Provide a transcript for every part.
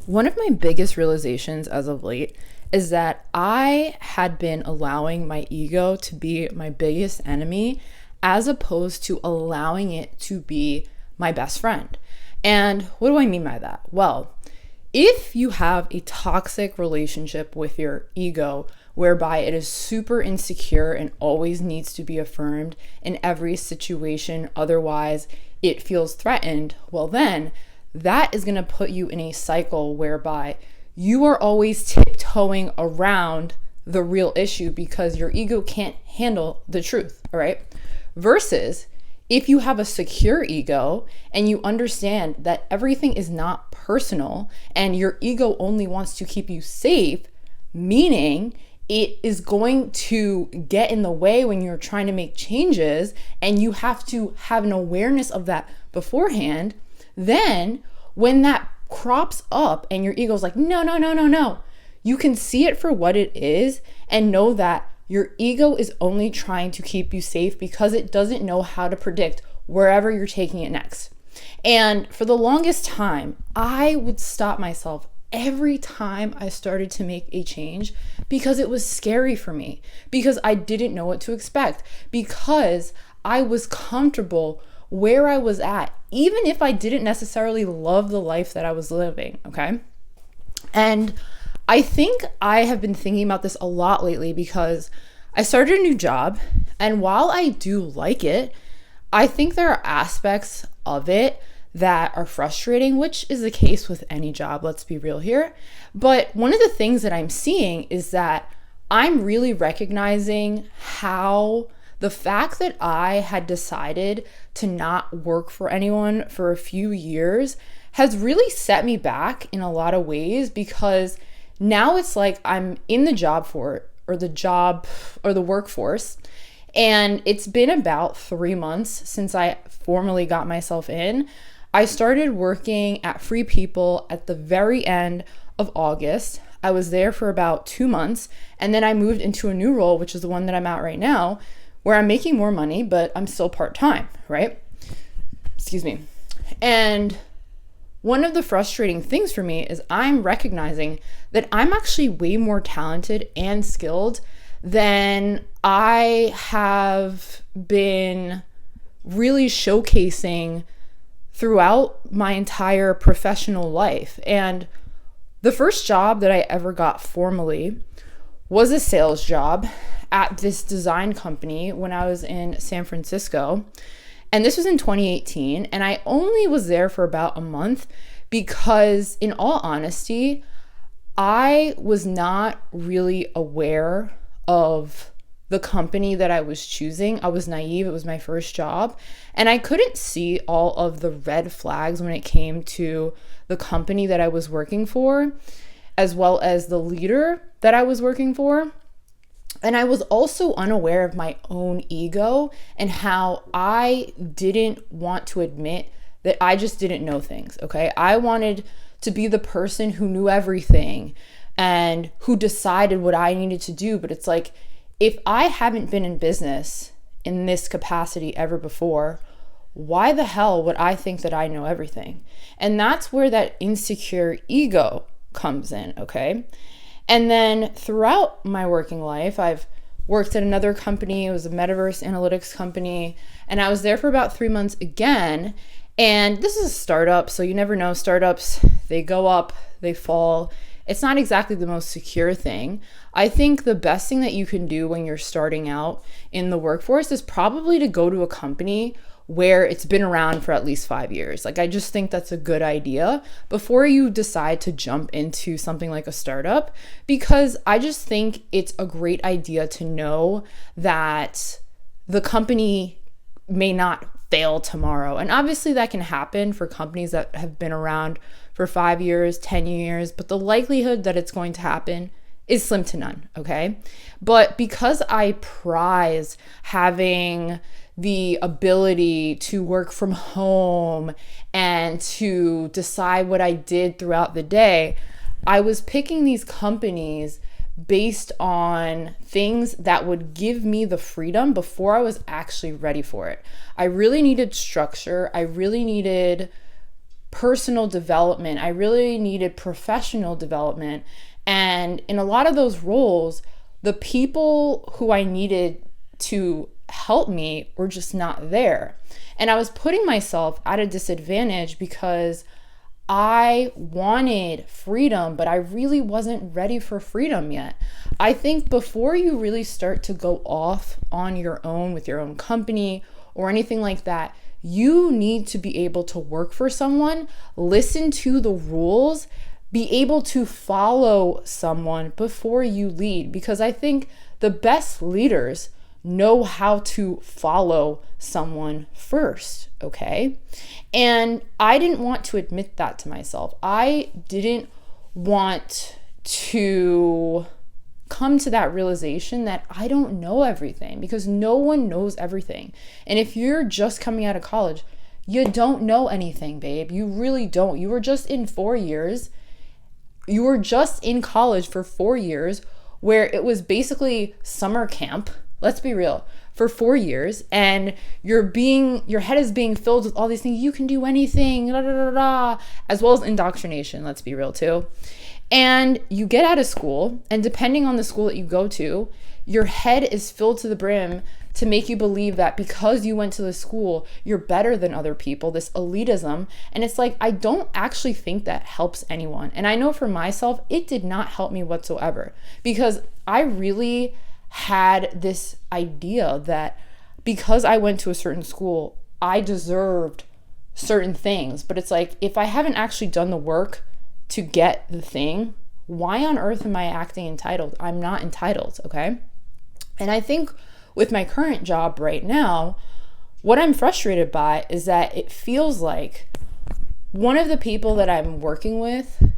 One of my biggest realizations as of late is that I had been allowing my ego to be my biggest enemy as opposed to allowing it to be my best friend. And what do I mean by that? Well, if you have a toxic relationship with your ego, whereby it is super insecure and always needs to be affirmed in every situation, otherwise it feels threatened, well, then that is going to put you in a cycle whereby you are always tiptoeing around the real issue because your ego can't handle the truth, all right? Versus if you have a secure ego and you understand that everything is not personal and your ego only wants to keep you safe, meaning it is going to get in the way when you're trying to make changes and you have to have an awareness of that beforehand, then when that crops up and your ego's like, no, you can see it for what it is and know that your ego is only trying to keep you safe because it doesn't know how to predict wherever you're taking it next. And for the longest time, I would stop myself every time I started to make a change because it was scary for me, because I didn't know what to expect, because I was comfortable where I was at, even if I didn't necessarily love the life that I was living, okay? And I think I have been thinking about this a lot lately because I started a new job, and while I do like it, I think there are aspects of it that are frustrating, which is the case with any job, let's be real here. But one of the things that I'm seeing is that I'm really recognizing how the fact that I had decided to not work for anyone for a few years has really set me back in a lot of ways, because now it's like I'm in the workforce, and it's been about 3 months since I formally got myself in. I started working at Free People at the very end of August. I was there for about 2 months, and then I moved into a new role, which is the one that I'm at right now, where I'm making more money, but I'm still part-time, right? Excuse me. And one of the frustrating things for me is I'm recognizing that I'm actually way more talented and skilled than I have been really showcasing throughout my entire professional life. And the first job that I ever got formally was a sales job at this design company when I was in San Francisco. And this was in 2018. And I only was there for about a month because, in all honesty, I was not really aware of the company that I was choosing. I was naive. It was my first job. And I couldn't see all of the red flags when it came to the company that I was working for, as well as the leader that I was working for. And I was also unaware of my own ego and how I didn't want to admit that I just didn't know things, okay? I wanted to be the person who knew everything and who decided what I needed to do. But it's like, if I haven't been in business in this capacity ever before, why the hell would I think that I know everything? And that's where that insecure ego comes in, okay? And then throughout my working life, I've worked at another company. It was a metaverse analytics company. And I was there for about 3 months again. And this is a startup, so you never know. Startups, they go up, they fall. It's not exactly the most secure thing. I think the best thing that you can do when you're starting out in the workforce is probably to go to a company where it's been around for at least 5 years. Like, I just think that's a good idea before you decide to jump into something like a startup, because I just think it's a great idea to know that the company may not fail tomorrow. And obviously that can happen for companies that have been around for 5 years, 10 years, but the likelihood that it's going to happen is slim to none, okay? But because I prize having the ability to work from home and to decide what I did throughout the day, I was picking these companies based on things that would give me the freedom before I was actually ready for it. I really needed structure. I really needed personal development. I really needed professional development. And in a lot of those roles, the people who I needed to help me were just not there. And I was putting myself at a disadvantage because I wanted freedom, but I really wasn't ready for freedom yet. I think before you really start to go off on your own with your own company or anything like that, you need to be able to work for someone, listen to the rules, be able to follow someone before you lead. Because I think the best leaders know how to follow someone first, okay? And I didn't want to admit that to myself. I didn't want to come to that realization that I don't know everything, because no one knows everything. And if you're just coming out of college, you don't know anything, babe. You really don't. You were just in 4 years. You were just in college for 4 years where it was basically summer camp. Let's be real, for 4 years, and your head is being filled with all these things. You can do anything, da, da, da, da, as well as indoctrination. Let's be real too. And you get out of school, and depending on the school that you go to, your head is filled to the brim to make you believe that because you went to the school, you're better than other people, this elitism. And it's like, I don't actually think that helps anyone. And I know for myself, it did not help me whatsoever, because I really had this idea that because I went to a certain school, I deserved certain things. But it's like, if I haven't actually done the work to get the thing, why on earth am I acting entitled? I'm not entitled, okay? And I think with my current job right now, what I'm frustrated by is that it feels like one of the people that I'm working with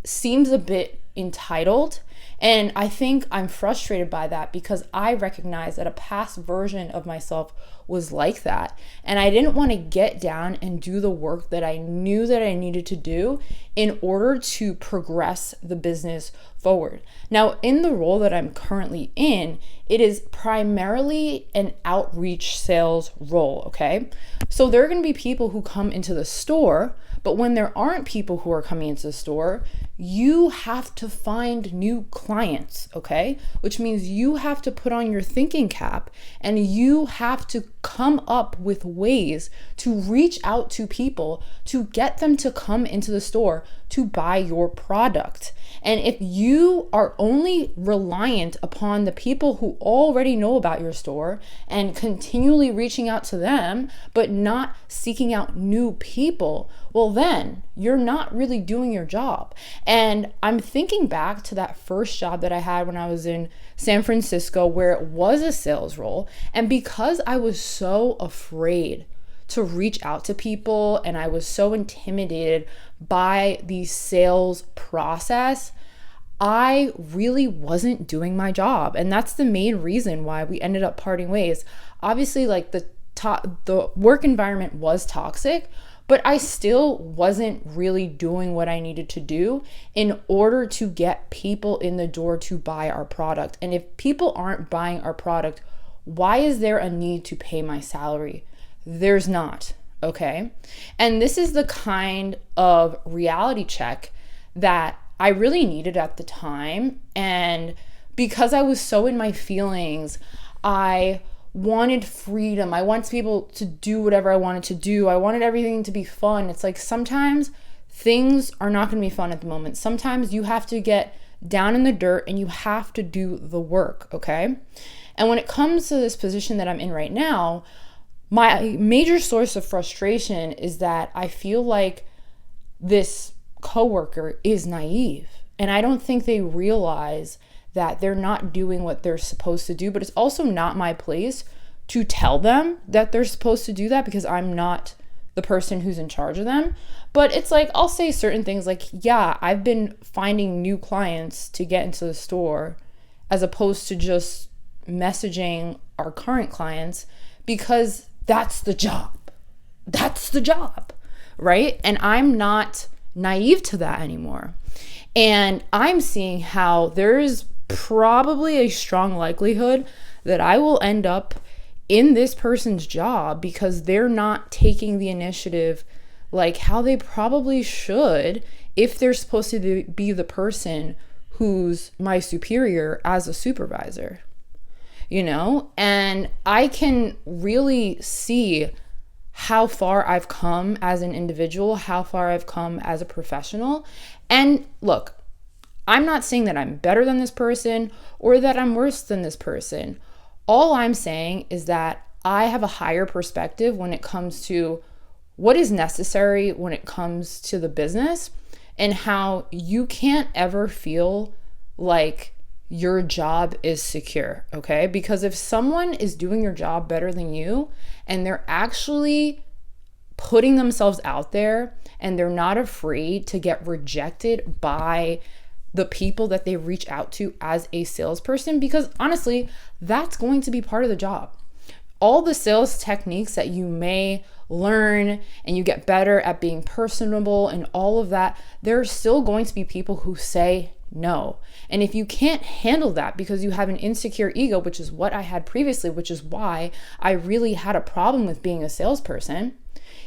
seems a bit entitled. And I think I'm frustrated by that because I recognize that a past version of myself was like that. And I didn't want to get down and do the work that I knew that I needed to do in order to progress the business forward. Now, in the role that I'm currently in, it is primarily an outreach sales role, okay? So there are going to be people who come into the store, but when there aren't people who are coming into the store, you have to find new clients, okay? Which means you have to put on your thinking cap and you have to come up with ways to reach out to people to get them to come into the store to buy your product. And if you are only reliant upon the people who already know about your store and continually reaching out to them, but not seeking out new people, well, then you're not really doing your job. And I'm thinking back to that first job that I had when I was in San Francisco, where it was a sales role. And because I was so afraid to reach out to people and I was so intimidated by the sales process, I really wasn't doing my job. And that's the main reason why we ended up parting ways. Obviously, like the work environment was toxic, but I still wasn't really doing what I needed to do in order to get people in the door to buy our product. And if people aren't buying our product, why is there a need to pay my salary? There's not, okay? And this is the kind of reality check that I really needed at the time. And because I was so in my feelings, I wanted freedom. I wanted to be able to do whatever I wanted to do. I wanted everything to be fun. It's like sometimes things are not going to be fun at the moment. Sometimes you have to get down in the dirt and you have to do the work, okay? And when it comes to this position that I'm in right now, my major source of frustration is that I feel like this coworker is naive. And I don't think they realize that they're not doing what they're supposed to do, but it's also not my place to tell them that they're supposed to do that because I'm not the person who's in charge of them. But it's like, I'll say certain things like, yeah, I've been finding new clients to get into the store as opposed to just messaging our current clients because that's the job. That's the job, right? And I'm not naive to that anymore. And I'm seeing how there's probably a strong likelihood that I will end up in this person's job because they're not taking the initiative like how they probably should if they're supposed to be the person who's my superior as a supervisor, And I can really see how far I've come as an individual, how far I've come as a professional. And look, I'm not saying that I'm better than this person or that I'm worse than this person. All I'm saying is that I have a higher perspective when it comes to what is necessary when it comes to the business, and how you can't ever feel like your job is secure, okay? Because if someone is doing your job better than you and they're actually putting themselves out there and they're not afraid to get rejected by the people that they reach out to as a salesperson, because honestly, that's going to be part of the job. All the sales techniques that you may learn and you get better at being personable and all of that, there are still going to be people who say no. And if you can't handle that because you have an insecure ego, which is what I had previously, which is why I really had a problem with being a salesperson,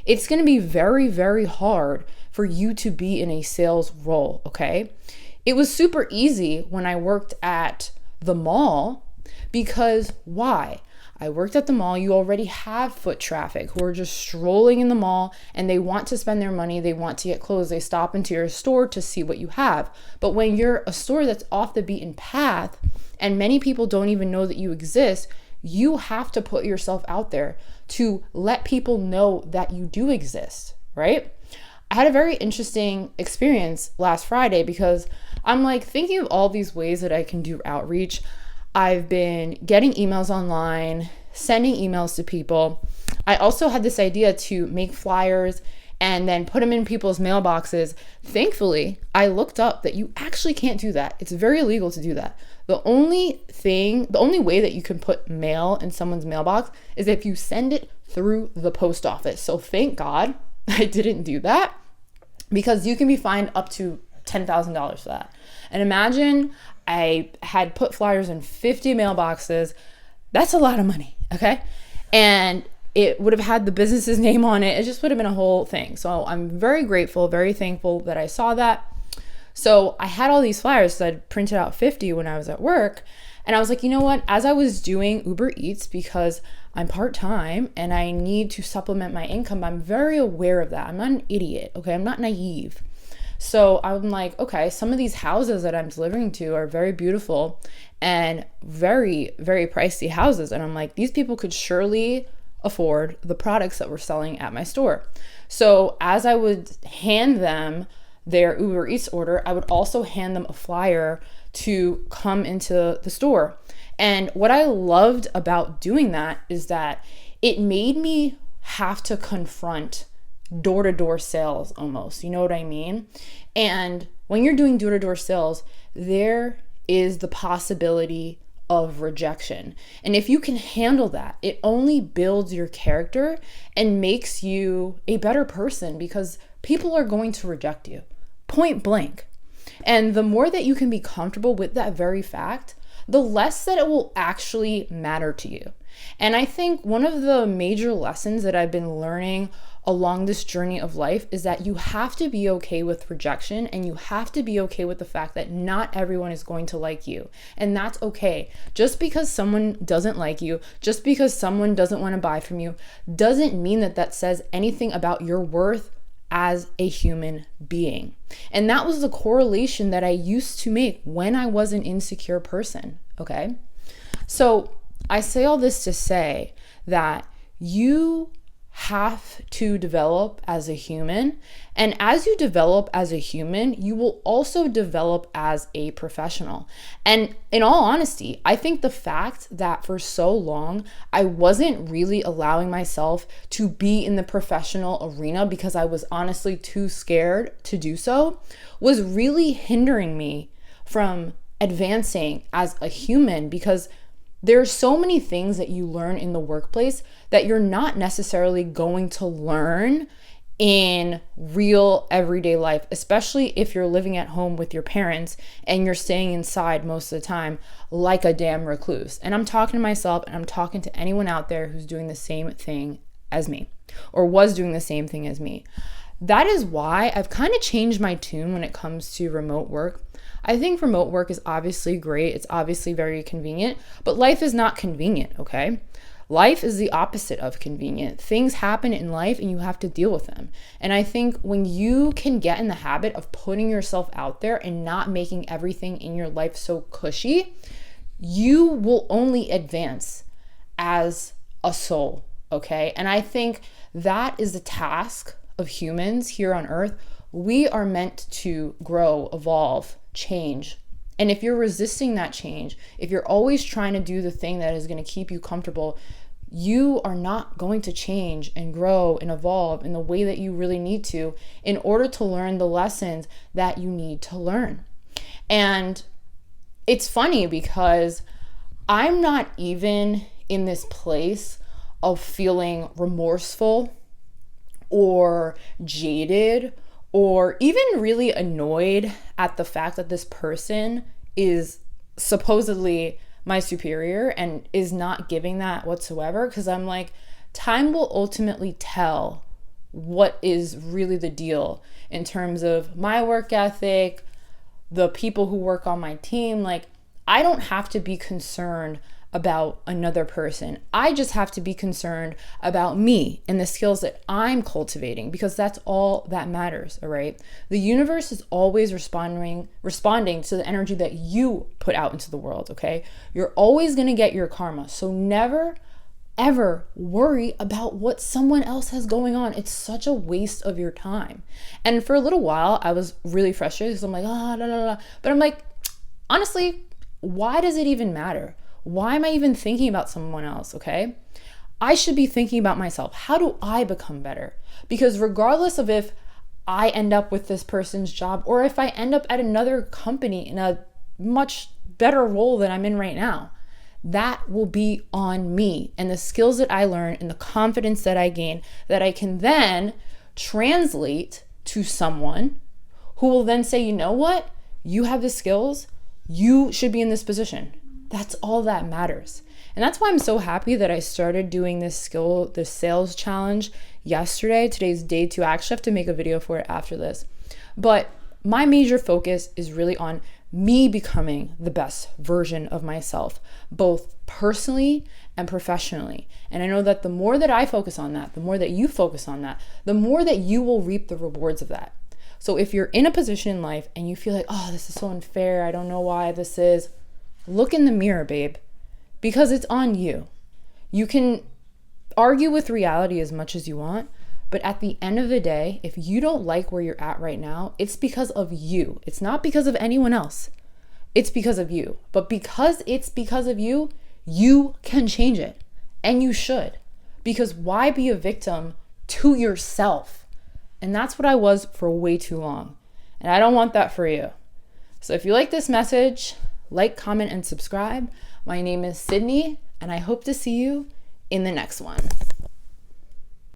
it's going to be very, very hard for you to be in a sales role, okay? It was super easy when I worked at the mall, because why? I worked at the mall. You already have foot traffic who are just strolling in the mall and they want to spend their money. They want to get clothes. They stop into your store to see what you have. But when you're a store that's off the beaten path and many people don't even know that you exist, you have to put yourself out there to let people know that you do exist, right? I had a very interesting experience last Friday because I'm like thinking of all these ways that I can do outreach. I've been getting emails online, sending emails to people. I also had this idea to make flyers and then put them in people's mailboxes. Thankfully, I looked up that you actually can't do that. It's very illegal to do that. The only way that you can put mail in someone's mailbox is if you send it through the post office. So thank God I didn't do that, because you can be fined up to $10,000 for that. And imagine I had put flyers in 50 mailboxes. That's a lot of money, okay? And it would have had the business's name on it. It just would have been a whole thing. So I'm very grateful, very thankful that I saw that. So I had all these flyers, so I'd printed out 50 when I was at work. And I was like, you know what? As I was doing Uber Eats, because I'm part-time and I need to supplement my income, I'm very aware of that. I'm not an idiot, okay? I'm not naive. So I'm like, okay, some of these houses that I'm delivering to are very beautiful and very, very pricey houses. And I'm like, these people could surely afford the products that we're selling at my store. So as I would hand them their Uber Eats order, I would also hand them a flyer to come into the store. And what I loved about doing that is that it made me have to confront door-to-door sales almost, you know what I mean? And when you're doing door-to-door sales, there is the possibility of rejection. And if you can handle that, it only builds your character and makes you a better person, because people are going to reject you, point blank. And the more that you can be comfortable with that very fact, the less that it will actually matter to you. And I think one of the major lessons that I've been learning along this journey of life is that you have to be okay with rejection, and you have to be okay with the fact that not everyone is going to like you. And that's okay. Just because someone doesn't like you, just because someone doesn't want to buy from you, doesn't mean that that says anything about your worth as a human being. And that was the correlation that I used to make when I was an insecure person, okay? So I say all this to say that you have to develop as a human. And as you develop as a human, you will also develop as a professional. And in all honesty, I think the fact that for so long, I wasn't really allowing myself to be in the professional arena because I was honestly too scared to do so was really hindering me from advancing as a human, because there are so many things that you learn in the workplace that you're not necessarily going to learn in real everyday life, especially if you're living at home with your parents and you're staying inside most of the time like a damn recluse. And I'm talking to myself, and I'm talking to anyone out there who's doing the same thing as me or was doing the same thing as me. that is why I've kind of changed my tune when it comes to remote work. I think remote work is obviously great. It's obviously very convenient, but life is not convenient, okay? Life is the opposite of convenient. Things happen in life and you have to deal with them. And I think when you can get in the habit of putting yourself out there and not making everything in your life so cushy, you will only advance as a soul, okay? And I think that is the task of humans here on earth. We are meant to grow, evolve, change. And if you're resisting that change, if you're always trying to do the thing that is going to keep you comfortable, you are not going to change and grow and evolve in the way that you really need to in order to learn the lessons that you need to learn. And it's funny because I'm not even in this place of feeling remorseful or jaded or even really annoyed at the fact that this person is supposedly my superior and is not giving that whatsoever. Because I'm like, time will ultimately tell what is really the deal in terms of my work ethic, the people who work on my team. Like, I don't have to be concerned about another person. I just have to be concerned about me and the skills that I'm cultivating, because that's all that matters, all right? The universe is always responding to the energy that you put out into the world, okay? You're always going to get your karma. So never ever worry about what someone else has going on. It's such a waste of your time. And for a little while, I was really frustrated because I'm like, but I'm like, honestly, why does it even matter? Why am I even thinking about someone else, okay? I should be thinking about myself. How do I become better? Because regardless of if I end up with this person's job or if I end up at another company in a much better role than I'm in right now, that will be on me and the skills that I learn and the confidence that I gain that I can then translate to someone who will then say, you know what? You have the skills. You should be in this position. That's all that matters. And that's why I'm so happy that I started doing this sales challenge yesterday. Today's day 2. I actually have to make a video for it after this. But my major focus is really on me becoming the best version of myself, both personally and professionally. And I know that the more that I focus on that, the more that you focus on that, the more that you will reap the rewards of that. So if you're in a position in life and you feel like, oh, this is so unfair, I don't know why this is, look in the mirror, babe, because it's on you. You can argue with reality as much as you want, but at the end of the day, if you don't like where you're at right now, it's because of you. It's not because of anyone else. It's because of you. But because it's because of you, you can change it. And you should. Because why be a victim to yourself? And that's what I was for way too long. And I don't want that for you. So if you like this message, like, comment, and subscribe. My name is Sydney, and I hope to see you in the next one.